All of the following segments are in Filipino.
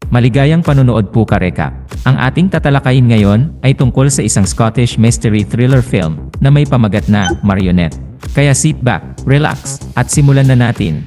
Maligayang panonood po ka-recap. Ang ating tatalakayin ngayon ay tungkol sa isang Scottish mystery thriller film na may pamagat na Marionette. Kaya sit back, relax, at simulan na natin.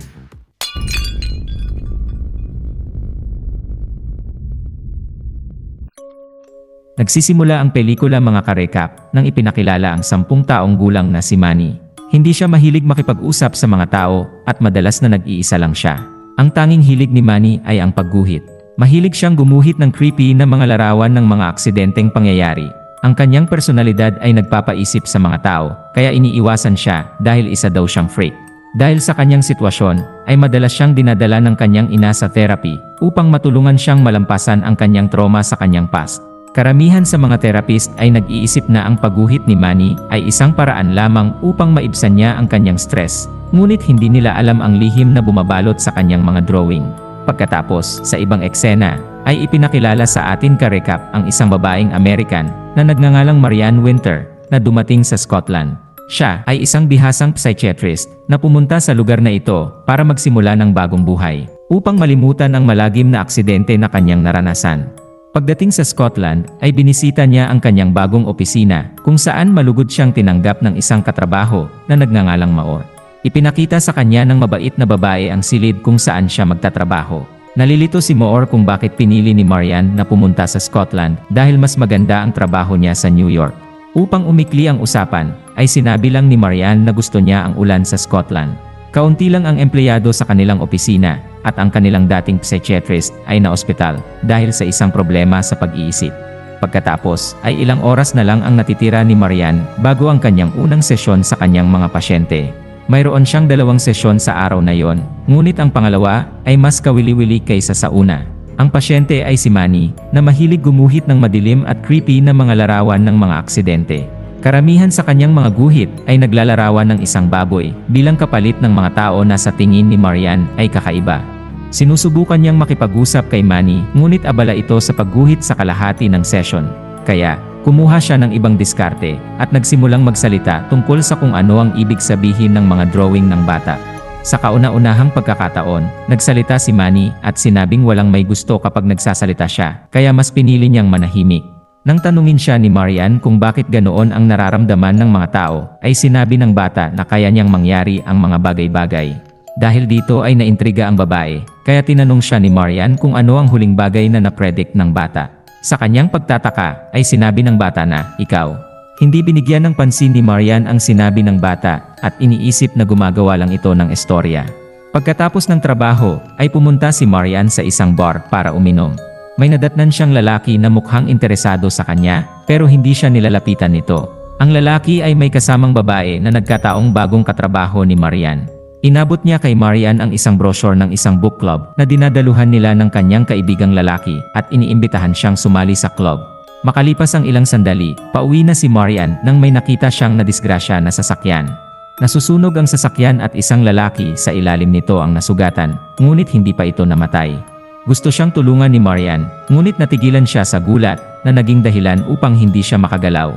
Nagsisimula ang pelikula mga ka-recap nang ipinakilala ang 10 taong gulang na si Manny. Hindi siya mahilig makipag-usap sa mga tao at madalas na nag-iisa lang siya. Ang tanging hilig ni Manny ay ang pagguhit. Mahilig siyang gumuhit ng creepy na mga larawan ng mga aksidenteng pangyayari. Ang kanyang personalidad ay nagpapaisip sa mga tao, kaya iniiwasan siya dahil isa daw siyang freak. Dahil sa kanyang sitwasyon, ay madalas siyang dinadala ng kanyang ina sa therapy upang matulungan siyang malampasan ang kanyang trauma sa kanyang past. Karamihan sa mga therapist ay nag-iisip na ang pagguhit ni Manny ay isang paraan lamang upang maibsan niya ang kanyang stress, ngunit hindi nila alam ang lihim na bumabalot sa kanyang mga drawing. Pagkatapos, sa ibang eksena, ay ipinakilala sa atin ka-recap ang isang babaeng American na nagngangalang Marianne Winter na dumating sa Scotland. Siya ay isang bihasang psychiatrist na pumunta sa lugar na ito para magsimula ng bagong buhay upang malimutan ang malagim na aksidente na kanyang naranasan. Pagdating sa Scotland, ay binisita niya ang kanyang bagong opisina kung saan malugod siyang tinanggap ng isang katrabaho na nagngangalang Maor. Ipinakita sa kanya ng mabait na babae ang silid kung saan siya magtatrabaho. Nalilito si Maor kung bakit pinili ni Marianne na pumunta sa Scotland dahil mas maganda ang trabaho niya sa New York. Upang umikli ang usapan, ay sinabi lang ni Marianne na gusto niya ang ulan sa Scotland. Kaunti lang ang empleyado sa kanilang opisina at ang kanilang dating psychiatrist ay na-ospital dahil sa isang problema sa pag-iisip. Pagkatapos ay ilang oras na lang ang natitira ni Marianne bago ang kanyang unang sesyon sa kanyang mga pasyente. Mayroon siyang 2 sesyon sa araw na yon, ngunit ang pangalawa ay mas kawili-wili kaysa sa una. Ang pasyente ay si Manny na mahilig gumuhit ng madilim at creepy na mga larawan ng mga aksidente. Karamihan sa kanyang mga guhit ay naglalarawan ng isang baboy bilang kapalit ng mga tao na sa tingin ni Marianne ay kakaiba. Sinusubukan niyang makipag-usap kay Manny ngunit abala ito sa pagguhit sa kalahati ng session. Kaya, kumuha siya ng ibang diskarte at nagsimulang magsalita tungkol sa kung ano ang ibig sabihin ng mga drawing ng bata. Sa kauna-unahang pagkakataon, nagsalita si Manny at sinabing walang may gusto kapag nagsasalita siya, kaya mas pinili niyang manahimik. Nang tanungin siya ni Marianne kung bakit ganoon ang nararamdaman ng mga tao, ay sinabi ng bata na kaya niyang mangyari ang mga bagay-bagay. Dahil dito ay naintriga ang babae, kaya tinanong siya ni Marianne kung ano ang huling bagay na napredict ng bata. Sa kanyang pagtataka, ay sinabi ng bata na, "Ikaw." Hindi binigyan ng pansin ni Marianne ang sinabi ng bata at iniisip na gumagawa lang ito ng istorya. Pagkatapos ng trabaho, ay pumunta si Marianne sa isang bar para uminom. May nadatnan siyang lalaki na mukhang interesado sa kanya, pero hindi siya nilalapitan nito. Ang lalaki ay may kasamang babae na nagkataong bagong katrabaho ni Marianne. Inabot niya kay Marianne ang isang brochure ng isang book club na dinadaluhan nila ng kanyang kaibigang lalaki at iniimbitahan siyang sumali sa club. Makalipas ang ilang sandali, pauwi na si Marianne nang may nakita siyang nadisgrasya na sasakyan. Nasusunog ang sasakyan at isang lalaki sa ilalim nito ang nasugatan, ngunit hindi pa ito namatay. Gusto siyang tulungan ni Marianne, ngunit natigilan siya sa gulat na naging dahilan upang hindi siya makagalaw.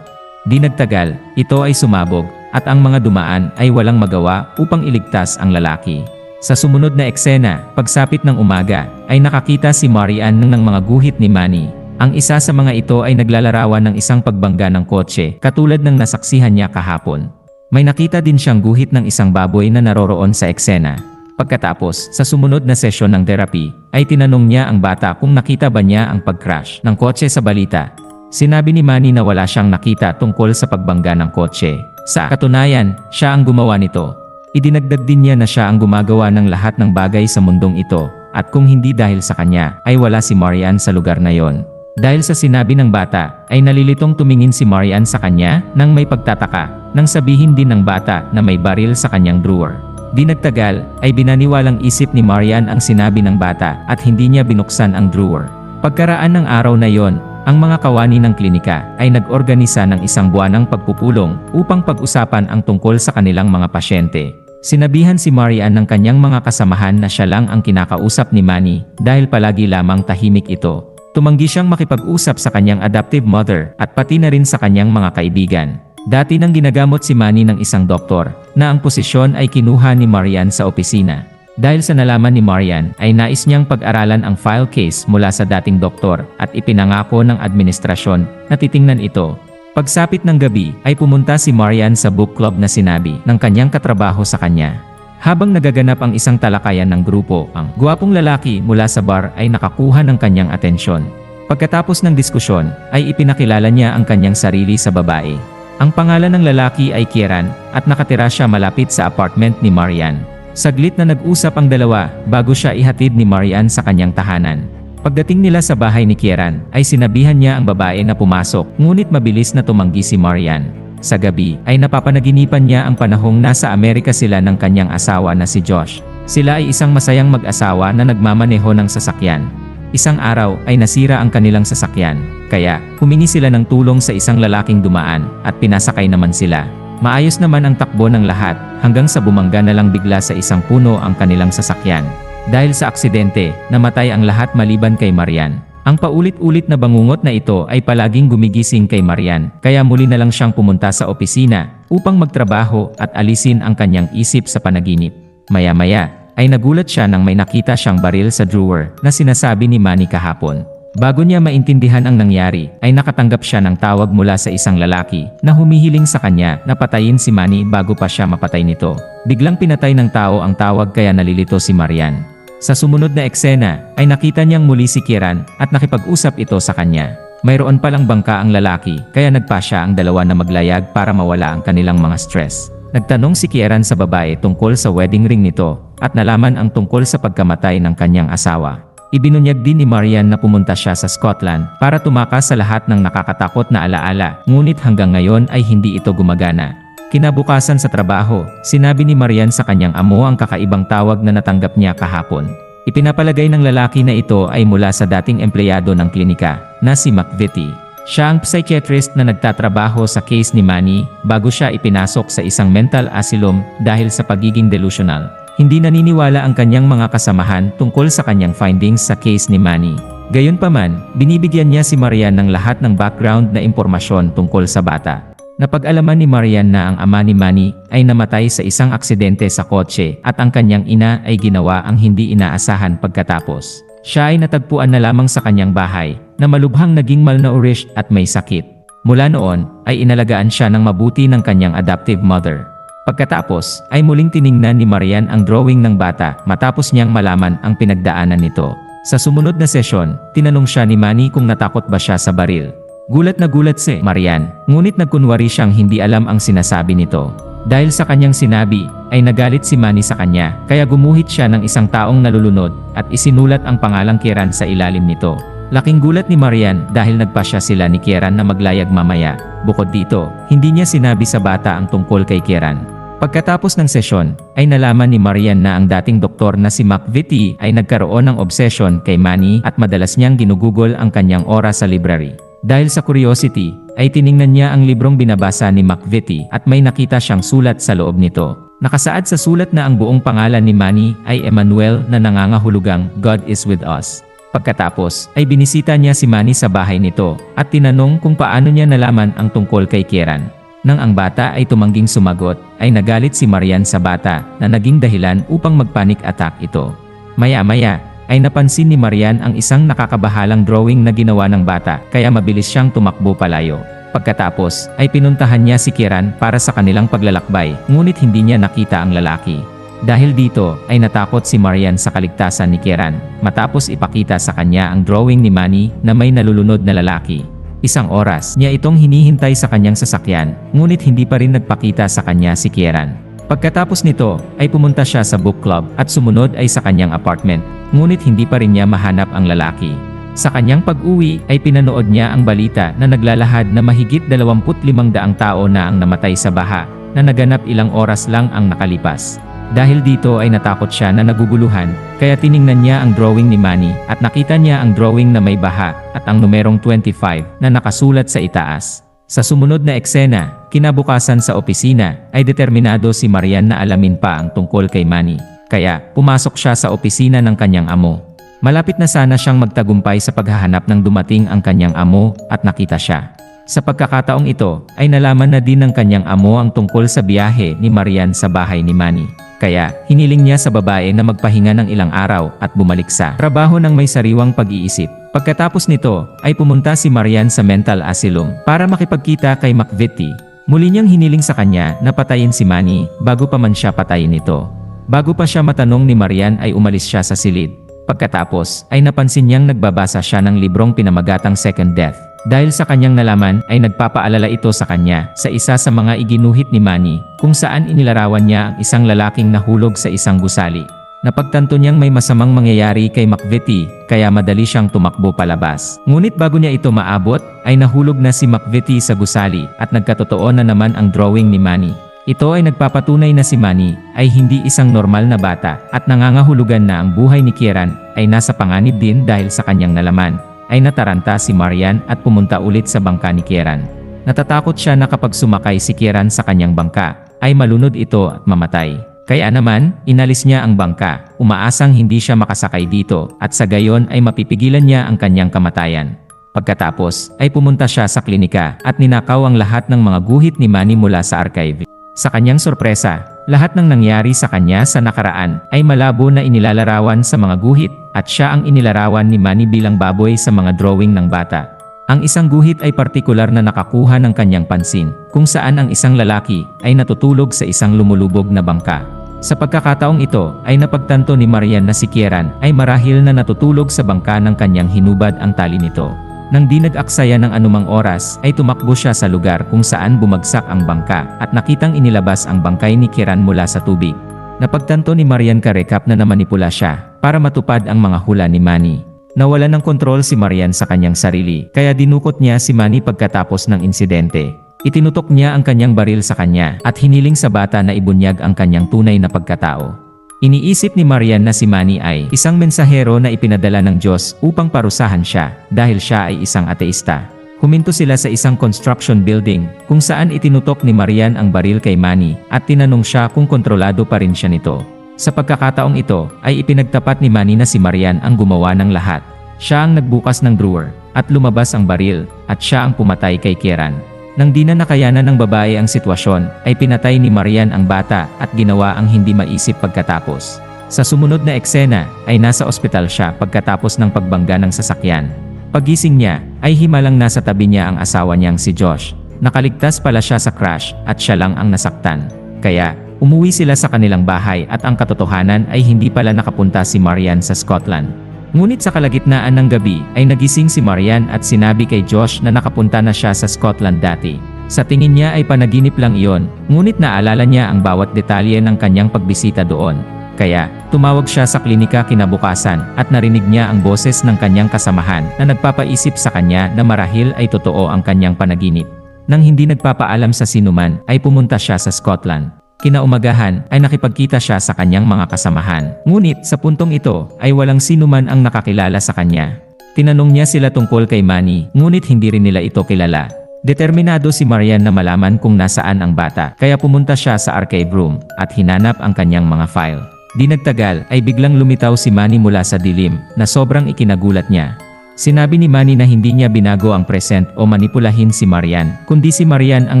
Di nagtagal, ito ay sumabog at ang mga dumaan ay walang magawa upang iligtas ang lalaki. Sa sumunod na eksena, pagsapit ng umaga, ay nakakita si Marianne ng mga guhit ni Manny. Ang isa sa mga ito ay naglalarawan ng isang pagbangga ng kotse, katulad ng nasaksihan niya kahapon. May nakita din siyang guhit ng isang baboy na naroroon sa eksena. Pagkatapos, sa sumunod na sesyon ng therapy, ay tinanong niya ang bata kung nakita ba niya ang pag-crash ng kotse sa balita. Sinabi ni Manny na wala siyang nakita tungkol sa pagbangga ng kotse. Sa katunayan, siya ang gumawa nito. Idinagdag din niya na siya ang gumagawa ng lahat ng bagay sa mundong ito, at kung hindi dahil sa kanya, ay wala si Marianne sa lugar na yon. Dahil sa sinabi ng bata, ay nalilitong tumingin si Marianne sa kanya nang may pagtataka, nang sabihin din ng bata na may baril sa kanyang drawer. Di nagtagal, ay binaniwalang isip ni Marianne ang sinabi ng bata at hindi niya binuksan ang drawer. Pagkaraan ng araw na yon, ang mga kawani ng klinika ay nag-organisa ng isang buwanang pagpupulong upang pag-usapan ang tungkol sa kanilang mga pasyente. Sinabihan si Marianne ng kanyang mga kasamahan na siya lang ang kinakausap ni Manny dahil palagi lamang tahimik ito. Tumanggi siyang makipag-usap sa kanyang adoptive mother at pati na rin sa kanyang mga kaibigan. Dati nang ginagamot si Manny ng isang doktor na ang posisyon ay kinuha ni Marianne sa opisina. Dahil sa nalaman ni Marian ay nais niyang pag-aralan ang file case mula sa dating doktor at ipinangako ng administrasyon na titingnan ito. Pagsapit ng gabi ay pumunta si Marian sa book club na sinabi ng kanyang katrabaho sa kanya. Habang nagaganap ang isang talakayan ng grupo, ang gwapong lalaki mula sa bar ay nakakuha ng kanyang atensyon. Pagkatapos ng diskusyon ay ipinakilala niya ang kanyang sarili sa babae. Ang pangalan ng lalaki ay Kieran at nakatira siya malapit sa apartment ni Marian. Saglit na nag-usap ang dalawa bago siya ihatid ni Marian sa kanyang tahanan. Pagdating nila sa bahay ni Kieran ay sinabihan niya ang babae na pumasok, ngunit mabilis na tumanggi si Marian. Sa gabi ay napapanaginipan niya ang panahong nasa Amerika sila ng kanyang asawa na si Josh. Sila ay isang masayang mag-asawa na nagmamaneho ng sasakyan. Isang araw ay nasira ang kanilang sasakyan, kaya humingi sila ng tulong sa isang lalaking dumaan at pinasakay naman sila. Maayos naman ang takbo ng lahat hanggang sa bumangga na lang bigla sa isang puno ang kanilang sasakyan. Dahil sa aksidente, namatay ang lahat maliban kay Marian. Ang paulit-ulit na bangungot na ito ay palaging gumigising kay Marian, kaya muli na lang siyang pumunta sa opisina upang magtrabaho at alisin ang kanyang isip sa panaginip. Maya-maya ay nagulat siya nang may nakita siyang baril sa drawer na sinasabi ni Manny kahapon. Bago niya maintindihan ang nangyari, ay nakatanggap siya ng tawag mula sa isang lalaki na humihiling sa kanya na patayin si Manny bago pa siya mapatay nito. Biglang pinatay ng tao ang tawag kaya nalilito si Marian. Sa sumunod na eksena, ay nakita niyang muli si Kieran at nakipag-usap ito sa kanya. Mayroon palang bangka ang lalaki kaya nagpasya ang dalawa na maglayag para mawala ang kanilang mga stress. Nagtanong si Kieran sa babae tungkol sa wedding ring nito at nalaman ang tungkol sa pagkamatay ng kanyang asawa. Ibinunyag din ni Marian na pumunta siya sa Scotland para tumakas sa lahat ng nakakatakot na alaala, ngunit hanggang ngayon ay hindi ito gumagana. Kinabukasan sa trabaho, sinabi ni Marian sa kanyang amo ang kakaibang tawag na natanggap niya kahapon. Ipinapalagay ng lalaki na ito ay mula sa dating empleyado ng klinika, na si McVitie. Siya ang psychiatrist na nagtatrabaho sa case ni Manny bago siya ipinasok sa isang mental asylum dahil sa pagiging delusional. Hindi naniniwala ang kanyang mga kasamahan tungkol sa kanyang findings sa case ni Manny. Gayunpaman, binibigyan niya si Marian ng lahat ng background na impormasyon tungkol sa bata. Napag-alaman ni Marian na ang ama ni Manny ay namatay sa isang aksidente sa kotse at ang kanyang ina ay ginawa ang hindi inaasahan pagkatapos. Siya ay natagpuan na lamang sa kanyang bahay na malubhang naging malnourished at may sakit. Mula noon ay inalagaan siya ng mabuti ng kanyang adoptive mother. Pagkatapos ay muling tiningnan ni Marian ang drawing ng bata matapos niyang malaman ang pinagdaanan nito. Sa sumunod na sesyon, tinanong siya ni Manny kung natakot ba siya sa baril. Gulat na gulat si Marian, ngunit nagkunwari siyang hindi alam ang sinasabi nito. Dahil sa kanyang sinabi, ay nagalit si Manny sa kanya, kaya gumuhit siya ng isang taong nalulunod at isinulat ang pangalang Kieran sa ilalim nito. Laking gulat ni Marian dahil nagpasya sila ni Kieran na maglayag mamaya. Bukod dito, hindi niya sinabi sa bata ang tungkol kay Kieran. Pagkatapos ng sesyon, ay nalaman ni Marian na ang dating doktor na si McVitie ay nagkaroon ng obsession kay Manny at madalas niyang ginugugol ang kanyang oras sa library. Dahil sa curiosity, ay tiningnan niya ang librong binabasa ni McVitie at may nakita siyang sulat sa loob nito. Nakasaad sa sulat na ang buong pangalan ni Manny ay Emmanuel na nangangahulugang God is with us. Pagkatapos, ay binisita niya si Manny sa bahay nito at tinanong kung paano niya nalaman ang tungkol kay Kieran. Nang ang bata ay tumangging sumagot, ay nagalit si Marian sa bata na naging dahilan upang mag-panic attack ito. Maya-maya, ay napansin ni Marian ang isang nakakabahalang drawing na ginawa ng bata kaya mabilis siyang tumakbo palayo. Pagkatapos, ay pinuntahan niya si Kieran para sa kanilang paglalakbay, ngunit hindi niya nakita ang lalaki. Dahil dito, ay natakot si Marian sa kaligtasan ni Kieran matapos ipakita sa kanya ang drawing ni Manny na may nalulunod na lalaki. Isang oras niya itong hinihintay sa kanyang sasakyan, ngunit hindi pa rin nagpakita sa kanya si Kieran. Pagkatapos nito, ay pumunta siya sa book club at sumunod ay sa kanyang apartment, ngunit hindi pa rin niya mahanap ang lalaki. Sa kanyang pag-uwi ay pinanood niya ang balita na naglalahad na mahigit 25,000 tao na ang namatay sa baha, na naganap ilang oras lang ang nakalipas. Dahil dito ay natakot siya na naguguluhan, kaya tiningnan niya ang drawing ni Manny at nakita niya ang drawing na may baha at ang numerong 25 na nakasulat sa itaas. Sa sumunod na eksena, kinabukasan sa opisina, ay determinado si Marian na alamin pa ang tungkol kay Manny. Kaya, pumasok siya sa opisina ng kanyang amo. Malapit na sana siyang magtagumpay sa paghahanap ng dumating ang kanyang amo at nakita siya. Sa pagkakataong ito, ay nalaman na din ng kanyang amo ang tungkol sa biyahe ni Marian sa bahay ni Manny. Kaya, hiniling niya sa babae na magpahinga ng ilang araw at bumalik sa trabaho ng may sariwang pag-iisip. Pagkatapos nito, ay pumunta si Marian sa mental asylum para makipagkita kay McVitie. Muli niyang hiniling sa kanya na patayin si Manny bago pa man siya patayin nito. Bago pa siya matanong ni Marian ay umalis siya sa silid. Pagkatapos, ay napansin niyang nagbabasa siya ng librong pinamagatang Second Death. Dahil sa kanyang nalaman ay nagpapaalala ito sa kanya sa isa sa mga iginuhit ni Manny kung saan inilarawan niya ang isang lalaking nahulog sa isang gusali. Napagtanto niyang may masamang mangyayari kay McVitie kaya madali siyang tumakbo palabas. Ngunit bago niya ito maabot ay nahulog na si McVitie sa gusali at nagkatotoo na naman ang drawing ni Manny. Ito ay nagpapatunay na si Manny ay hindi isang normal na bata at nangangahulugan na ang buhay ni Kieran ay nasa panganib din dahil sa kanyang nalaman. Ay nataranta si Marian at pumunta ulit sa bangka ni Kieran. Natatakot siya na kapag sumakay si Kieran sa kanyang bangka, ay malunod ito at mamatay. Kaya naman, inalis niya ang bangka, umaasang hindi siya makasakay dito at sa gayon ay mapipigilan niya ang kanyang kamatayan. Pagkatapos, ay pumunta siya sa klinika at ninakaw ang lahat ng mga guhit ni Manny mula sa archive. Sa kanyang sorpresa, lahat ng nangyari sa kanya sa nakaraan ay malabo na inilalarawan sa mga guhit at siya ang inilarawan ni Manny bilang baboy sa mga drawing ng bata. Ang isang guhit ay partikular na nakakuha ng kanyang pansin, kung saan ang isang lalaki ay natutulog sa isang lumulubog na bangka. Sa pagkakataong ito ay napagtanto ni Marian na si Kieran ay marahil na natutulog sa bangka ng kanyang hinubad ang tali nito. Nang di nag-aksaya ng anumang oras ay tumakbo siya sa lugar kung saan bumagsak ang bangka at nakitang inilabas ang bangkay ni Kieran mula sa tubig. Napagtanto ni Marian Karekap na namanipula siya para matupad ang mga hula ni Manny. Nawala ng kontrol si Marian sa kanyang sarili kaya dinukot niya si Manny pagkatapos ng insidente. Itinutok niya ang kanyang baril sa kanya at hiniling sa bata na ibunyag ang kanyang tunay na pagkatao. Iniisip ni Marian na si Manny ay isang mensahero na ipinadala ng Diyos upang parusahan siya dahil siya ay isang ateista. Huminto sila sa isang construction building kung saan itinutok ni Marian ang baril kay Manny at tinanong siya kung kontrolado pa rin siya nito. Sa pagkakataong ito ay ipinagtapat ni Manny na si Marian ang gumawa ng lahat. Siya ang nagbukas ng drawer at lumabas ang baril at siya ang pumatay kay Kieran. Nang di na nakayanan ng babae ang sitwasyon, ay pinatay ni Marian ang bata at ginawa ang hindi maisip pagkatapos. Sa sumunod na eksena, ay nasa ospital siya pagkatapos ng pagbangga ng sasakyan. Pagising niya, ay himalang nasa tabi niya ang asawa niyang si Josh. Nakaligtas pala siya sa crash at siya lang ang nasaktan. Kaya, umuwi sila sa kanilang bahay at ang katotohanan ay hindi pala nakapunta si Marian sa Scotland. Ngunit sa kalagitnaan ng gabi ay nagising si Marian at sinabi kay Josh na nakapunta na siya sa Scotland dati. Sa tingin niya ay panaginip lang iyon, ngunit naalala niya ang bawat detalye ng kanyang pagbisita doon. Kaya, tumawag siya sa klinika kinabukasan at narinig niya ang boses ng kanyang kasamahan na nagpapaisip sa kanya na marahil ay totoo ang kanyang panaginip. Nang hindi nagpapaalam sa sinuman ay pumunta siya sa Scotland. Kinaumagahan ay nakipagkita siya sa kanyang mga kasamahan. Ngunit sa puntong ito ay walang sinuman ang nakakilala sa kanya. Tinanong niya sila tungkol kay Manny, ngunit hindi rin nila ito kilala. Determinado si Marian na malaman kung nasaan ang bata, kaya pumunta siya sa archive room at hinanap ang kanyang mga file. Di nagtagal ay biglang lumitaw si Manny mula sa dilim na sobrang ikinagulat niya. Sinabi ni Manny na hindi niya binago ang present o manipulahin si Marian, kundi si Marian ang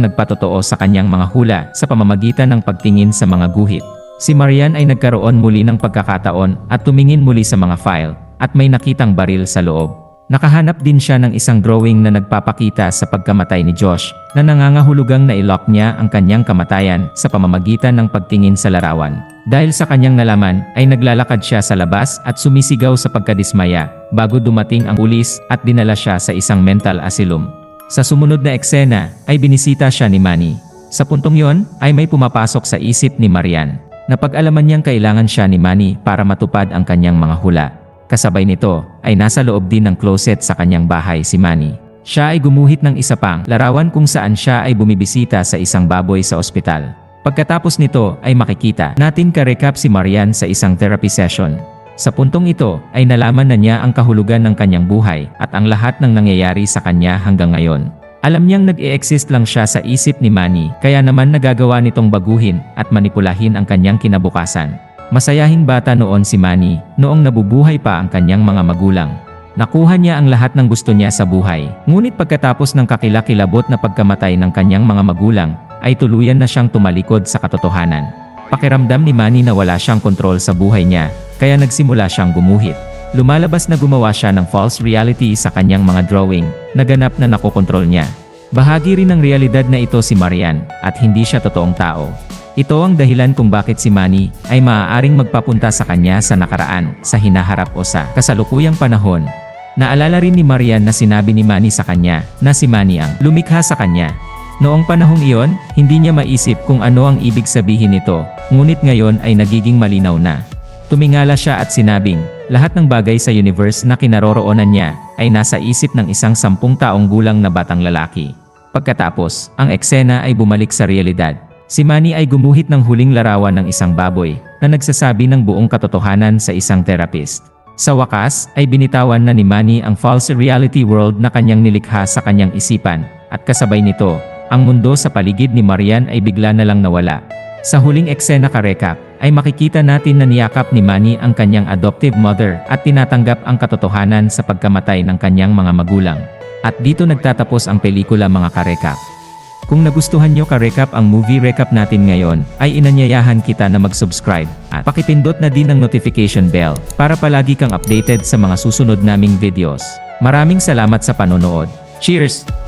nagpatotoo sa kanyang mga hula sa pamamagitan ng pagtingin sa mga guhit. Si Marian ay nagkaroon muli ng pagkakataon at tumingin muli sa mga file at may nakitang baril sa loob. Nakahanap din siya ng isang drawing na nagpapakita sa pagkamatay ni Josh na nangangahulugang na-lock niya ang kanyang kamatayan sa pamamagitan ng pagtingin sa larawan. Dahil sa kanyang nalaman ay naglalakad siya sa labas at sumisigaw sa pagkadismaya bago dumating ang pulis at dinala siya sa isang mental asylum. Sa sumunod na eksena ay binisita siya ni Manny. Sa puntong yon ay may pumapasok sa isip ni Marian. Napag-alaman niyang kailangan siya ni Manny para matupad ang kanyang mga hula. Kasabay nito ay nasa loob din ng closet sa kanyang bahay si Manny. Siya ay gumuhit ng isa pang larawan kung saan siya ay bumibisita sa isang baboy sa ospital. Pagkatapos nito ay makikita natin ka-recap si Marian sa isang therapy session. Sa puntong ito ay nalaman na niya ang kahulugan ng kanyang buhay at ang lahat ng nangyayari sa kanya hanggang ngayon. Alam niyang nag-e-exist lang siya sa isip ni Manny kaya naman nagagawa nitong baguhin at manipulahin ang kanyang kinabukasan. Masayahing bata noon si Manny noong nabubuhay pa ang kanyang mga magulang. Nakuha niya ang lahat ng gusto niya sa buhay. Ngunit pagkatapos ng kakilakilabot na pagkamatay ng kanyang mga magulang, ay tuluyan na siyang tumalikod sa katotohanan. Pakiramdam ni Manny na wala siyang kontrol sa buhay niya, kaya nagsimula siyang gumuhit. Lumalabas na gumawa siya ng false reality sa kanyang mga drawing, na ganap na nakokontrol niya. Bahagi rin ng realidad na ito si Marian, at hindi siya totoong tao. Ito ang dahilan kung bakit si Manny ay maaaring magpapunta sa kanya sa nakaraan, sa hinaharap o sa kasalukuyang panahon. Naalala rin ni Marian na sinabi ni Manny sa kanya na si Manny ang lumikha sa kanya. Noong panahong iyon, hindi niya maisip kung ano ang ibig sabihin nito, ngunit ngayon ay nagiging malinaw na. Tumingala siya at sinabing, lahat ng bagay sa universe na kinaroroonan niya ay nasa isip ng isang 10 taong gulang na batang lalaki. Pagkatapos, ang eksena ay bumalik sa realidad. Si Manny ay gumuhit ng huling larawan ng isang baboy na nagsasabi ng buong katotohanan sa isang therapist. Sa wakas, ay binitawan na ni Manny ang false reality world na kanyang nilikha sa kanyang isipan, at kasabay nito, ang mundo sa paligid ni Marian ay bigla na lang nawala. Sa huling eksena ka-recap, ay makikita natin na niyakap ni Manny ang kanyang adoptive mother at tinatanggap ang katotohanan sa pagkamatay ng kanyang mga magulang. At dito nagtatapos ang pelikula mga ka-recap. Kung nagustuhan nyo ka-recap ang movie recap natin ngayon, ay inanyayahan kita na mag-subscribe at pakipindot na din ang notification bell para palagi kang updated sa mga susunod naming videos. Maraming salamat sa panonood. Cheers!